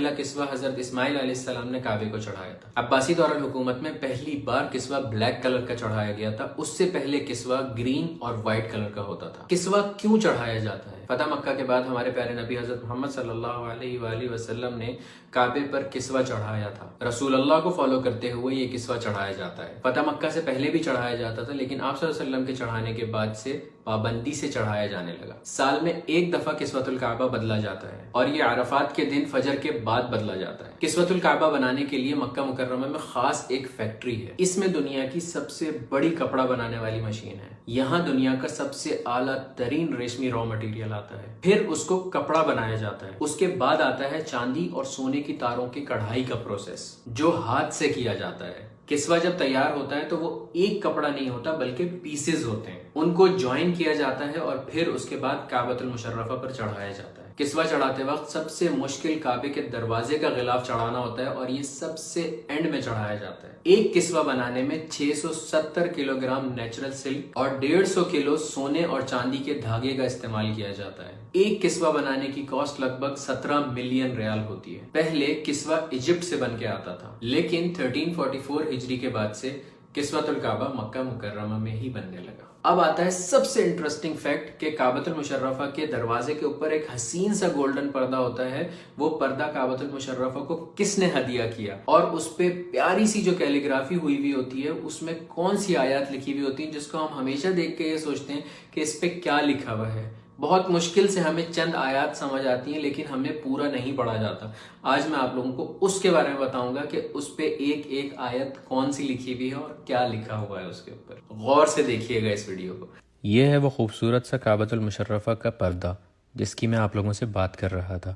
پہلا کسوہ حضرت اسماعیل علیہ السلام نے کعبے کو چڑھایا تھا۔ عباسی دورالحکومت میں پہلی بار کسوہ بلیک کلر کا چڑھایا گیا تھا، اس سے پہلے کسوہ گرین اور وائٹ کلر کا ہوتا تھا۔ کسوہ کیوں چڑھایا جاتا ہے؟ فتح مکہ کے بعد ہمارے پیارے نبی حضرت محمد صلی اللہ علیہ وآلہ وسلم نے کعبے پر کسوہ چڑھایا تھا۔ رسول اللہ کو فالو کرتے ہوئے یہ کسوہ چڑھایا جاتا ہے۔ فتح مکہ سے پہلے بھی چڑھایا جاتا تھا، لیکن آپ صلی اللہ علیہ وسلم کے چڑھانے کے بعد سے پابندی سے چڑھایا جانے لگا۔ سال میں ایک دفعہ کسوۃ الکعبہ بدلا جاتا ہے اور یہ عرفات کے دن فجر کے بعد بدلا جاتا ہے۔ کسوۃ الکعبہ بنانے کے لیے مکہ مکرمہ میں خاص ایک فیکٹری ہے۔ اس میں دنیا کی سب سے بڑی کپڑا بنانے والی مشین ہے۔ یہاں دنیا کا سب سے اعلیٰ ترین ریشمی را مٹیریل آتا ہے، پھر اس کو کپڑا بنایا جاتا ہے۔ اس کے بعد آتا ہے چاندی اور سونے کی تاروں کی کڑھائی کا پروسیس، جو ہاتھ سے کیا جاتا ہے۔ کسوہ جب تیار ہوتا ہے تو وہ ایک کپڑا نہیں ہوتا بلکہ پیسز ہوتے ہیں، ان کو جوائن کیا جاتا ہے اور پھر اس کے بعد کعبۃ المشرفہ پر چڑھایا جاتا ہے۔ کسوہ چڑھاتے وقت سب سے مشکل کعبے کے دروازے کا غلاف چڑھانا ہوتا ہے اور یہ سب سے اینڈ میں چڑھایا جاتا ہے۔ ایک کسوہ بنانے میں 670 کلو گرام نیچرل سلک اور 150 کلو سونے اور چاندی کے دھاگے کا استعمال کیا جاتا ہے۔ ایک کسوہ بنانے کی کاسٹ لگ بھگ 17 ملین ریال ہوتی ہے۔ پہلے کسوہ ایجپٹ سے بن کے آتا تھا، لیکن 1344 ہجری کے بعد سے کسوۃ الکعبہ مکہ مکرمہ میں ہی بننے لگا۔ اب آتا ہے سب سے انٹرسٹنگ فیکٹ کہ کعبۃ المشرفہ کے دروازے کے اوپر ایک حسین سا گولڈن پردہ ہوتا ہے۔ وہ پردہ کعبۃ المشرفہ کو کس نے ہدیہ کیا اور اس پہ پیاری سی جو کیلیگرافی ہوئی ہوتی ہے، اس میں کون سی آیات لکھی ہوئی ہوتی ہیں جس کو ہم ہمیشہ دیکھ کے یہ سوچتے ہیں کہ اس پہ کیا لکھا ہوا ہے۔ بہت مشکل سے ہمیں چند آیات سمجھ آتی ہیں، لیکن ہمیں پورا نہیں پڑھا جاتا۔ آج میں آپ لوگوں کو اس کے بارے میں بتاؤں گا کہ اس پہ ایک ایک آیت کون سی لکھی ہوئی ہے اور کیا لکھا ہوا ہے اس کے اوپر۔ غور سے دیکھیے گا اس ویڈیو کو۔ یہ ہے وہ خوبصورت سا کعبۃ المشرفہ کا پردہ جس کی میں آپ لوگوں سے بات کر رہا تھا۔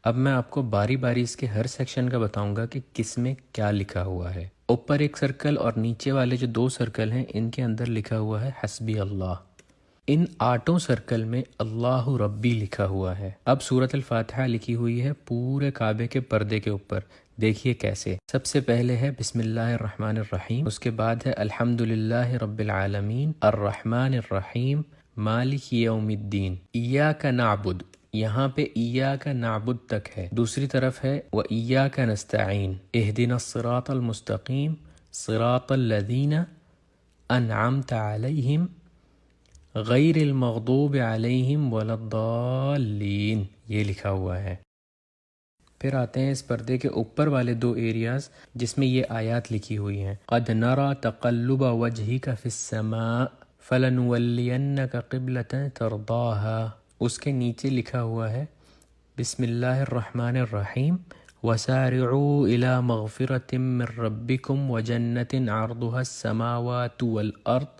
اب میں آپ کو باری باری اس کے ہر سیکشن کا بتاؤں گا کہ کس میں کیا لکھا ہوا ہے۔ اوپر ایک سرکل اور نیچے والے جو 2 سرکل ہیں، ان کے اندر لکھا ہوا ہے حسبی اللہ۔ ان 8 سرکل میں اللہ ربی لکھا ہوا ہے۔ اب سورۃ الفاتحہ لکھی ہوئی ہے پورے کعبے کے پردے کے اوپر۔ دیکھیے کیسے۔ سب سے پہلے ہے بسم اللہ الرحمن الرحیم، اس کے بعد ہے الحمد للہ رب العالمین الرحمن الرحیم مالک یوم الدین، ایاک نعبد، یہاں پہ ایاک نعبد تک ہے۔ دوسری طرف ہے وایاک نستعین اہدنا الصراط المستقیم صراط الذین انعمت علیہم غیر المغضوب علیہم ولا الضالین، یہ لکھا ہوا ہے۔ پھر آتے ہیں اس پردے کے اوپر والے 2 ایریاز جس میں یہ آیات لکھی ہوئی ہیں۔ قد نرى تقلب وجهك في السماء فلنولینک قبلۃ ترضاها، اس کے نیچے لکھا ہوا ہے بسم اللہ الرحمن الرحیم وسارعوا الى مغفرۃ من ربکم وجنۃ عرضها السماوات والارض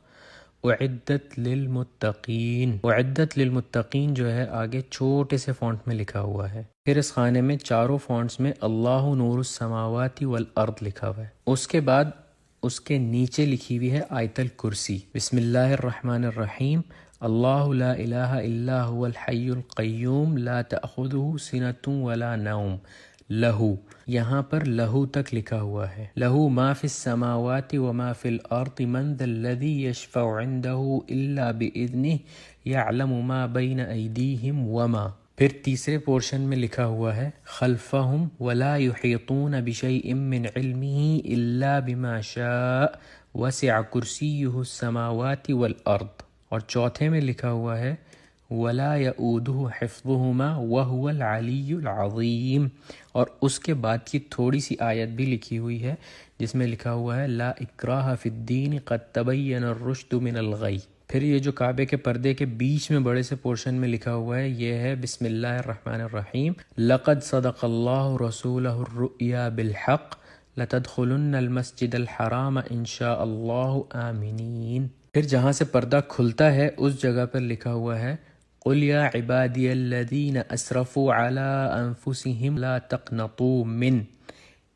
اعدت للمتقین۔ اعدت للمتقین جو ہے آگے چھوٹے سے فونٹ میں لکھا ہوا ہے۔ پھر اس خانے میں 4 فونٹس میں اللہ نور السماوات والارض لکھا ہوا ہے۔ اس کے بعد اس کے نیچے لکھی ہوئی ہے آیت الکرسی، بسم اللہ الرحمن الرحیم اللہ لا الہ الا هو الحی القیوم لا تأخذہ سنۃ ولا نوم لہو، یہاں پر لہو تک لکھا ہوا ہے۔ لہو ما فی السماوات وما فی الارض من ذا الذی یشفع عندہ الا باذنہ یعلم ما بین ایدیہم وما، پھر تیسرے پورشن میں لکھا ہوا ہے خلفہم ولا یحیطون بشیء من علمہ الا بما شاء وسع کرسیہ السماوات والارض، اور چوتھے میں لکھا ہوا ہے ولا یؤودہ حفظہما وہو العلی العظیم، اور اس کے بعد کی تھوڑی سی آیت بھی لکھی ہوئی ہے جس میں لکھا ہوا ہے لا اکراہ فی الدین قد تبین الرشد من الغی۔ پھر یہ جو کعبے کے پردے کے بیچ میں بڑے سے پورشن میں لکھا ہوا ہے یہ ہے بسم اللہ الرحمن الرحیم لقد صدق اللہ رسولہ الرؤیا بالحق لتدخلن المسجد الحرام ان شاء اللہ آمنین۔ پھر جہاں سے پردہ کھلتا ہے اس جگہ پر لکھا ہوا ہے قل یا عبادی الذین اسرفوا علی انفسہم لا تقنطوا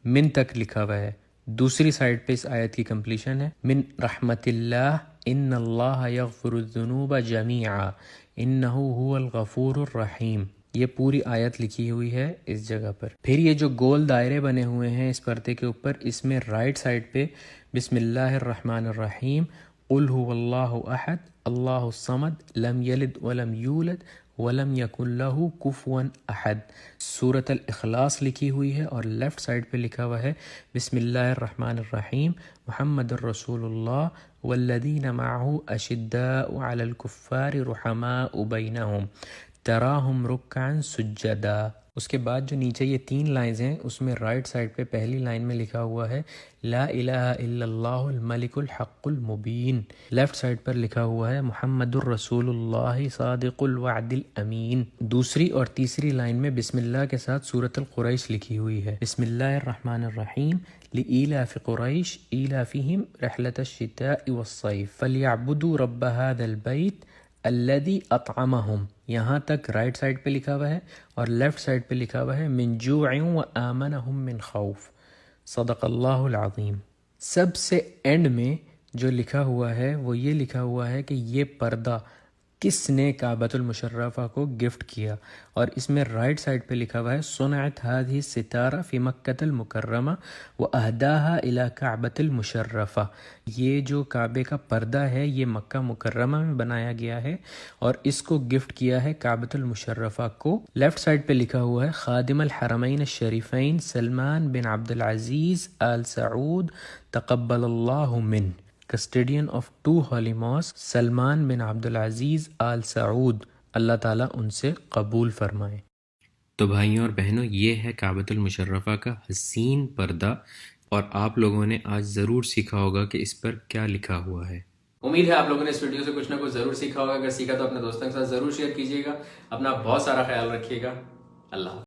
من تک لکھا ہوا ہے۔ دوسری سائڈ پہ اس آیت کی کمپلیشن ہے من رحمت اللہ ان اللہ یغفر الذنوب جمیعا انہ هو الغفور الرحیم، یہ پوری آیت لکھی ہوئی ہے اس جگہ پر۔ پھر یہ جو گول دائرے بنے ہوئے ہیں اس پردے کے اوپر، اس میں رائٹ سائڈ پہ بسم اللہ الرحمن الرحیم قل هو اللہ احد اللہ الصمد لم یلد ولم یولد ولم یکن لہ کفوا احد. سورۃ الاخلاص لکھی ہوئی ہے اور لیفٹ سائڈ پہ لکھا ہوا ہے بسم اللہ الرحمن الرحیم محمد الرسول اللہ والذین معہ اشداء علی الکفار رحماء بینہم تراہم رکعا سجدا. اس کے بعد جو نیچے یہ 3 لائنز ہیں اس میں رائٹ سائڈ پہ پہلی لائن میں لکھا ہوا ہے لا الہ الا اللہ الملک الحق المبین. لیفٹ سائڈ پر لکھا ہوا ہے محمد الرسول اللہ صادق الوعد الامین. دوسری اور تیسری لائن میں بسم اللہ کے ساتھ سورۃ القریش لکھی ہوئی ہے بسم اللہ الرحمن الرحیم لإيلاف قریش إيلافهم رحلة الشتاء والصيف فليعبدوا رب هذا البيت الذي اطعمهم. یہاں تک رائٹ سائڈ پہ لکھا ہوا ہے اور لیفٹ سائڈ پہ لکھا ہوا ہے من جوع وآمنهم من خوف. صدق اللہ العظیم. سب سے اینڈ میں جو لکھا ہوا ہے وہ یہ لکھا ہوا ہے کہ یہ پردہ کس نے کعبۃ المشرفہ کو گفٹ کیا، اور اس میں رائٹ سائڈ پہ لکھا ہوا ہے صنعت هذه الستارہ فی مکۃ المکرمہ واہداها الی کعبۃ المشرفہ. یہ جو کعبے کا پردہ ہے یہ مکہ مکرمہ میں بنایا گیا ہے اور اس کو گفٹ کیا ہے کعبۃ المشرفہ کو. لیفٹ سائڈ پہ لکھا ہوا ہے خادم الحرمین الشریفین سلمان بن عبد العزیز آل سعود تقبل اللہ من، کسٹیڈین آف 2 ہولی ماسک سلمان بن عبد العزیز آل سعود، اللہ تعالیٰ ان سے قبول فرمائے. تو بھائیوں اور بہنوں، یہ ہے کعبۃ المشرفہ کا حسین پردہ، اور آپ لوگوں نے آج ضرور سیکھا ہوگا کہ اس پر کیا لکھا ہوا ہے. امید ہے آپ لوگوں نے اس ویڈیو سے کچھ نہ کچھ ضرور سیکھا ہوگا. اگر سیکھا تو اپنے دوستوں کے ساتھ ضرور شیئر کیجیے گا. اپنا بہت سارا خیال رکھیے گا. اللہ حافظ.